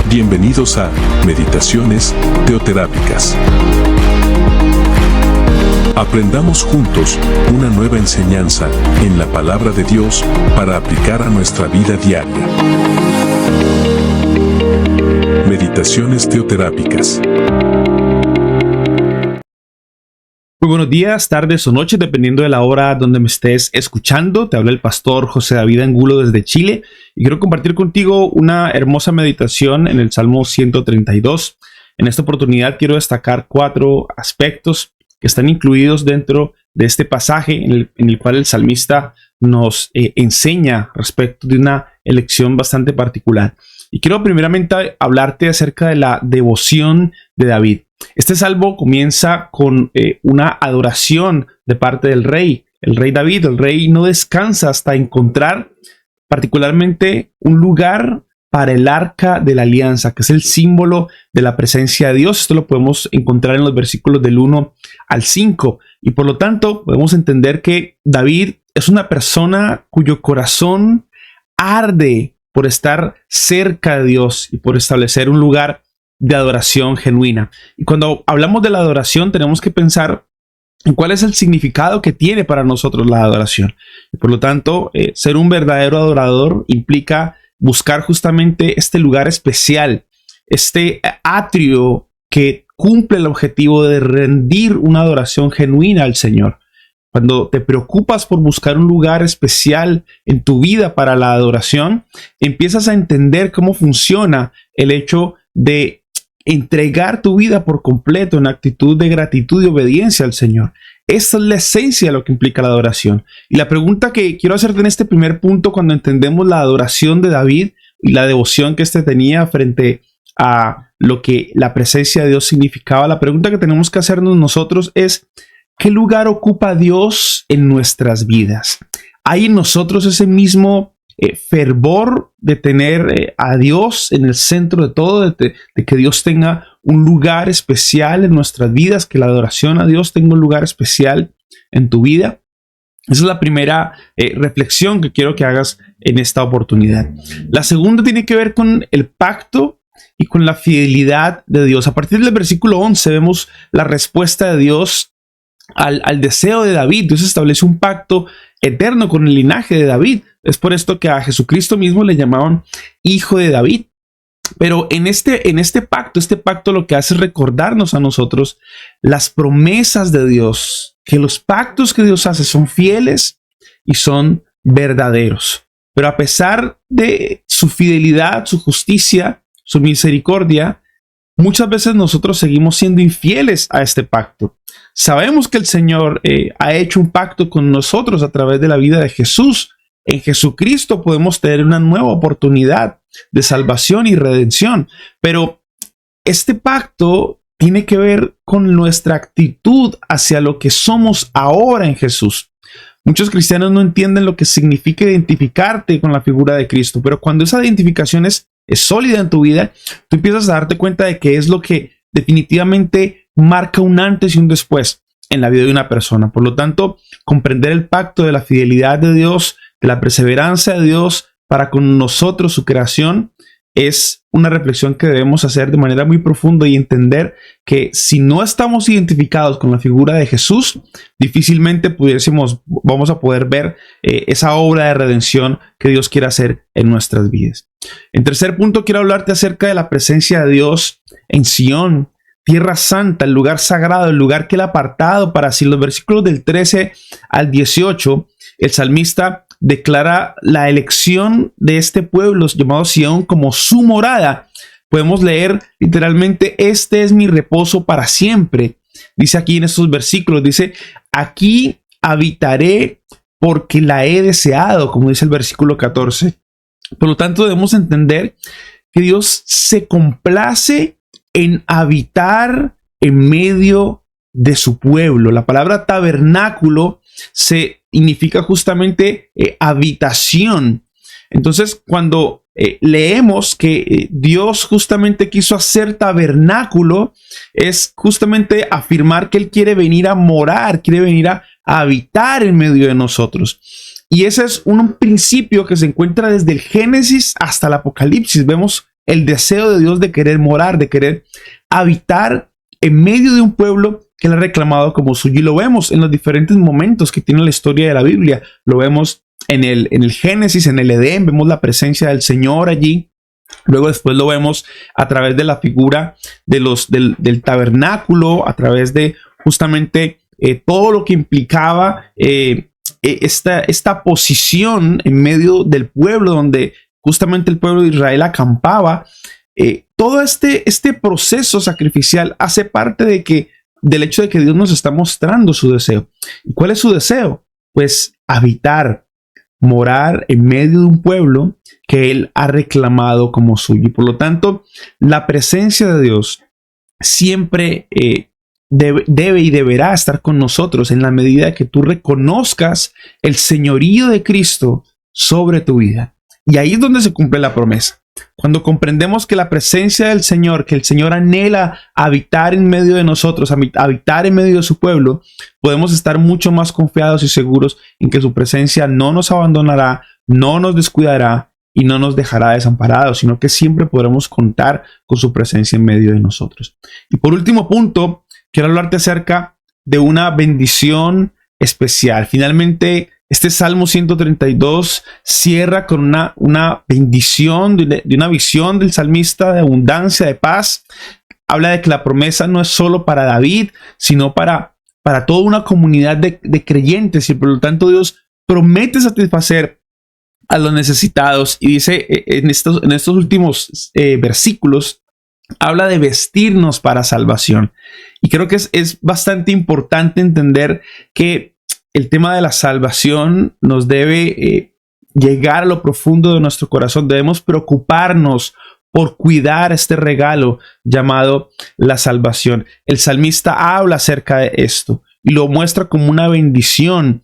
Bienvenidos a Meditaciones Teoterápicas. Aprendamos juntos una nueva enseñanza en la palabra de Dios para aplicar a nuestra vida diaria. Meditaciones Teoterápicas. Muy buenos días, tardes o noches, dependiendo de la hora donde me estés escuchando. Te habla el pastor José David Angulo desde Chile y quiero compartir contigo una hermosa meditación en el Salmo 132. En esta oportunidad quiero destacar 4 aspectos que están incluidos dentro de este pasaje en el cual el salmista nos enseña respecto de una elección bastante particular. Y quiero primeramente hablarte acerca de la devoción de David. Este salmo comienza con una adoración de parte del rey. El rey David, el rey no descansa hasta encontrar particularmente un lugar para el arca de la alianza, que es el símbolo de la presencia de Dios. Esto lo podemos encontrar en los versículos del 1 al 5. Y por lo tanto, podemos entender que David es una persona cuyo corazón arde por estar cerca de Dios y por establecer un lugar de adoración genuina. Y cuando hablamos de la adoración, tenemos que pensar en cuál es el significado que tiene para nosotros la adoración. Y por lo tanto, ser un verdadero adorador implica buscar justamente este lugar especial, este atrio que cumple el objetivo de rendir una adoración genuina al Señor. Cuando te preocupas por buscar un lugar especial en tu vida para la adoración, empiezas a entender cómo funciona el hecho de entregar tu vida por completo en actitud de gratitud y obediencia al Señor. Esta es la esencia de lo que implica la adoración. Y la pregunta que quiero hacerte en este primer punto, cuando entendemos la adoración de David y la devoción que éste tenía frente a lo que la presencia de Dios significaba, la pregunta que tenemos que hacernos nosotros es: ¿qué lugar ocupa Dios en nuestras vidas? ¿Hay en nosotros ese mismo fervor de tener a Dios en el centro de todo, de que Dios tenga un lugar especial en nuestras vidas, que la adoración a Dios tenga un lugar especial en tu vida? Esa es la primera reflexión que quiero que hagas en esta oportunidad. La segunda tiene que ver con el pacto y con la fidelidad de Dios. A partir del versículo 11 vemos la respuesta de Dios al deseo de David. Dios establece un pacto eterno con el linaje de David. Es por esto que a Jesucristo mismo le llamaban Hijo de David. Pero en este pacto lo que hace es recordarnos a nosotros las promesas de Dios, que los pactos que Dios hace son fieles y son verdaderos. Pero a pesar de su fidelidad, su justicia, su misericordia, muchas veces nosotros seguimos siendo infieles a este pacto. Sabemos que el Señor ha hecho un pacto con nosotros a través de la vida de Jesús. En Jesucristo podemos tener una nueva oportunidad de salvación y redención. Pero este pacto tiene que ver con nuestra actitud hacia lo que somos ahora en Jesús. Muchos cristianos no entienden lo que significa identificarte con la figura de Cristo, pero cuando esa identificación es sólida en tu vida, tú empiezas a darte cuenta de que es lo que definitivamente marca un antes y un después en la vida de una persona. Por lo tanto, comprender el pacto de la fidelidad de Dios, de la perseverancia de Dios para con nosotros, su creación, es una reflexión que debemos hacer de manera muy profunda y entender que si no estamos identificados con la figura de Jesús, difícilmente vamos a poder ver esa obra de redención que Dios quiere hacer en nuestras vidas. En tercer punto, quiero hablarte acerca de la presencia de Dios en Sión, tierra santa, el lugar sagrado, el lugar que Él ha apartado para sí. Los versículos del 13 al 18, el salmista declara la elección de este pueblo llamado Sión como su morada. Podemos leer literalmente: este es mi reposo para siempre. Dice aquí en estos versículos, dice: aquí habitaré porque la he deseado, como dice el versículo 14. Por lo tanto, debemos entender que Dios se complace en habitar en medio de su pueblo. La palabra tabernáculo significa justamente habitación. Entonces, cuando leemos que Dios justamente quiso hacer tabernáculo, es justamente afirmar que Él quiere venir a morar, quiere venir a habitar en medio de nosotros. Y ese es un principio que se encuentra desde el Génesis hasta el Apocalipsis. Vemos el deseo de Dios de querer morar, de querer habitar en medio de un pueblo que Él ha reclamado como suyo. Y lo vemos en los diferentes momentos que tiene la historia de la Biblia. Lo vemos en el Génesis, en el Edén, vemos la presencia del Señor allí. Luego después lo vemos a través de la figura del tabernáculo, a través de justamente todo lo que implicaba esta posición en medio del pueblo, donde justamente el pueblo de Israel acampaba. Todo este proceso sacrificial hace parte del hecho de que Dios nos está mostrando su deseo. ¿Y cuál es su deseo? Pues habitar, morar en medio de un pueblo que Él ha reclamado como suyo. Y por lo tanto, la presencia de Dios siempre debe y deberá estar con nosotros en la medida que tú reconozcas el señorío de Cristo sobre tu vida. Y ahí es donde se cumple la promesa. Cuando comprendemos que la presencia del Señor, que el Señor anhela habitar en medio de nosotros, habitar en medio de su pueblo, podemos estar mucho más confiados y seguros en que su presencia no nos abandonará, no nos descuidará y no nos dejará desamparados, sino que siempre podremos contar con su presencia en medio de nosotros. Y por último punto, quiero hablarte acerca de una bendición especial. Finalmente, este Salmo 132 cierra con una bendición, de una visión del salmista de abundancia, de paz. Habla de que la promesa no es solo para David, sino para toda una comunidad de creyentes, y por lo tanto Dios promete satisfacer a los necesitados. Y dice en estos últimos versículos, habla de vestirnos para salvación. Y creo que es bastante importante entender que el tema de la salvación nos debe llegar a lo profundo de nuestro corazón. Debemos preocuparnos por cuidar este regalo llamado la salvación. El salmista habla acerca de esto y lo muestra como una bendición.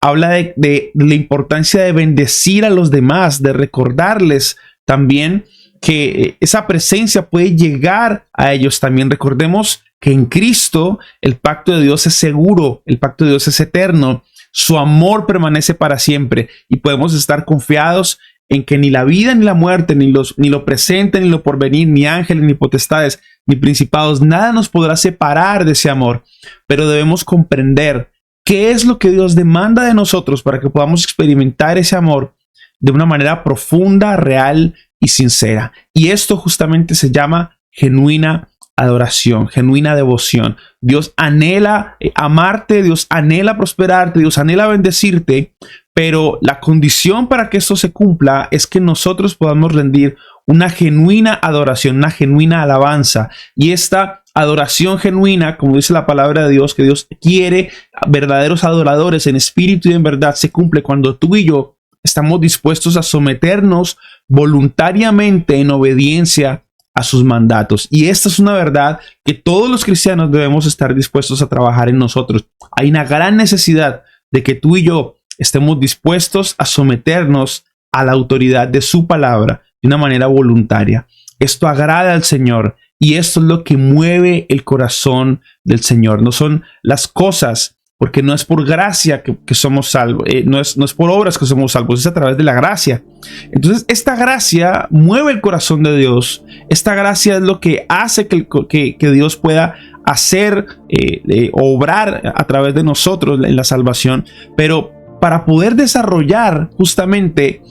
Habla de la importancia de bendecir a los demás, de recordarles también que esa presencia puede llegar a ellos también. Recordemos que en Cristo el pacto de Dios es seguro, el pacto de Dios es eterno, su amor permanece para siempre y podemos estar confiados en que ni la vida ni la muerte, ni lo presente ni lo porvenir, ni ángeles ni potestades, ni principados, nada nos podrá separar de ese amor. Pero debemos comprender qué es lo que Dios demanda de nosotros para que podamos experimentar ese amor de una manera profunda, real y sincera. Y esto justamente se llama genuina adoración, genuina devoción. Dios anhela amarte, Dios anhela prosperarte, Dios anhela bendecirte, pero la condición para que esto se cumpla es que nosotros podamos rendir una genuina adoración, una genuina alabanza. Y esta adoración genuina, como dice la palabra de Dios, que Dios quiere verdaderos adoradores en espíritu y en verdad, se cumple cuando tú y yo estamos dispuestos a someternos voluntariamente en obediencia a sus mandatos. Y esta es una verdad que todos los cristianos debemos estar dispuestos a trabajar en nosotros. Hay una gran necesidad de que tú y yo estemos dispuestos a someternos a la autoridad de su palabra de una manera voluntaria. Esto agrada al Señor y esto es lo que mueve el corazón del Señor. No son las cosas, porque no es por gracia que somos salvos, no es por obras que somos salvos, es a través de la gracia. Entonces esta gracia mueve el corazón de Dios. Esta gracia es lo que hace que Dios pueda hacer, obrar a través de nosotros en la salvación. Pero para poder desarrollar justamente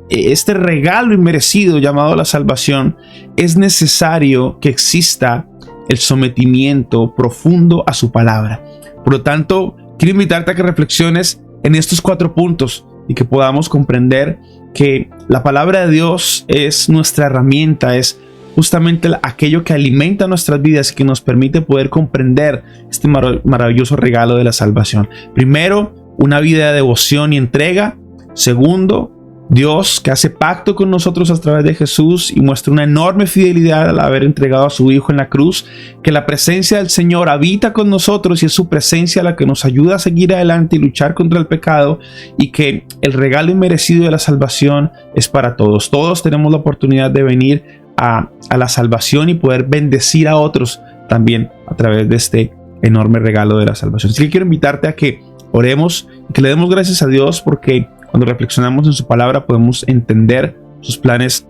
este regalo inmerecido llamado la salvación, es necesario que exista el sometimiento profundo a su palabra. Por lo tanto, quiero invitarte a que reflexiones en estos 4 puntos y que podamos comprender que la palabra de Dios es nuestra herramienta, es justamente aquello que alimenta nuestras vidas y que nos permite poder comprender este maravilloso regalo de la salvación. Primero, una vida de devoción y entrega. Segundo, Dios que hace pacto con nosotros a través de Jesús y muestra una enorme fidelidad al haber entregado a su Hijo en la cruz, que la presencia del Señor habita con nosotros y es su presencia la que nos ayuda a seguir adelante y luchar contra el pecado, y que el regalo inmerecido de la salvación es para todos. Todos tenemos la oportunidad de venir a la salvación y poder bendecir a otros también a través de este enorme regalo de la salvación. Así que quiero invitarte a que oremos y que le demos gracias a Dios, porque cuando reflexionamos en su palabra podemos entender sus planes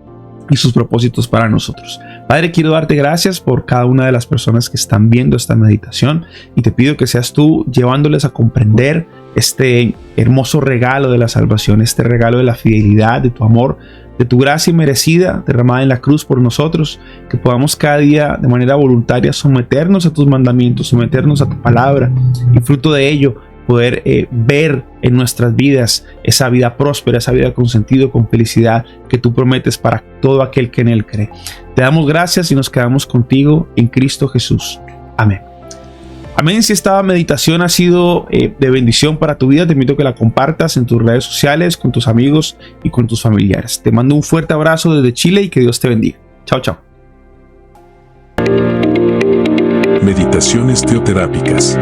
y sus propósitos para nosotros. Padre, quiero darte gracias por cada una de las personas que están viendo esta meditación y te pido que seas tú llevándoles a comprender este hermoso regalo de la salvación, este regalo de la fidelidad, de tu amor, de tu gracia inmerecida derramada en la cruz por nosotros, que podamos cada día de manera voluntaria someternos a tus mandamientos, someternos a tu palabra y fruto de ello poder ver en nuestras vidas esa vida próspera, esa vida con sentido, con felicidad que tú prometes para todo aquel que en él cree. Te damos gracias y nos quedamos contigo en Cristo Jesús. Amén. Amén. Si esta meditación ha sido de bendición para tu vida, te invito a que la compartas en tus redes sociales, con tus amigos y con tus familiares. Te mando un fuerte abrazo desde Chile y que Dios te bendiga. Chao, chao. Meditaciones teoterápicas.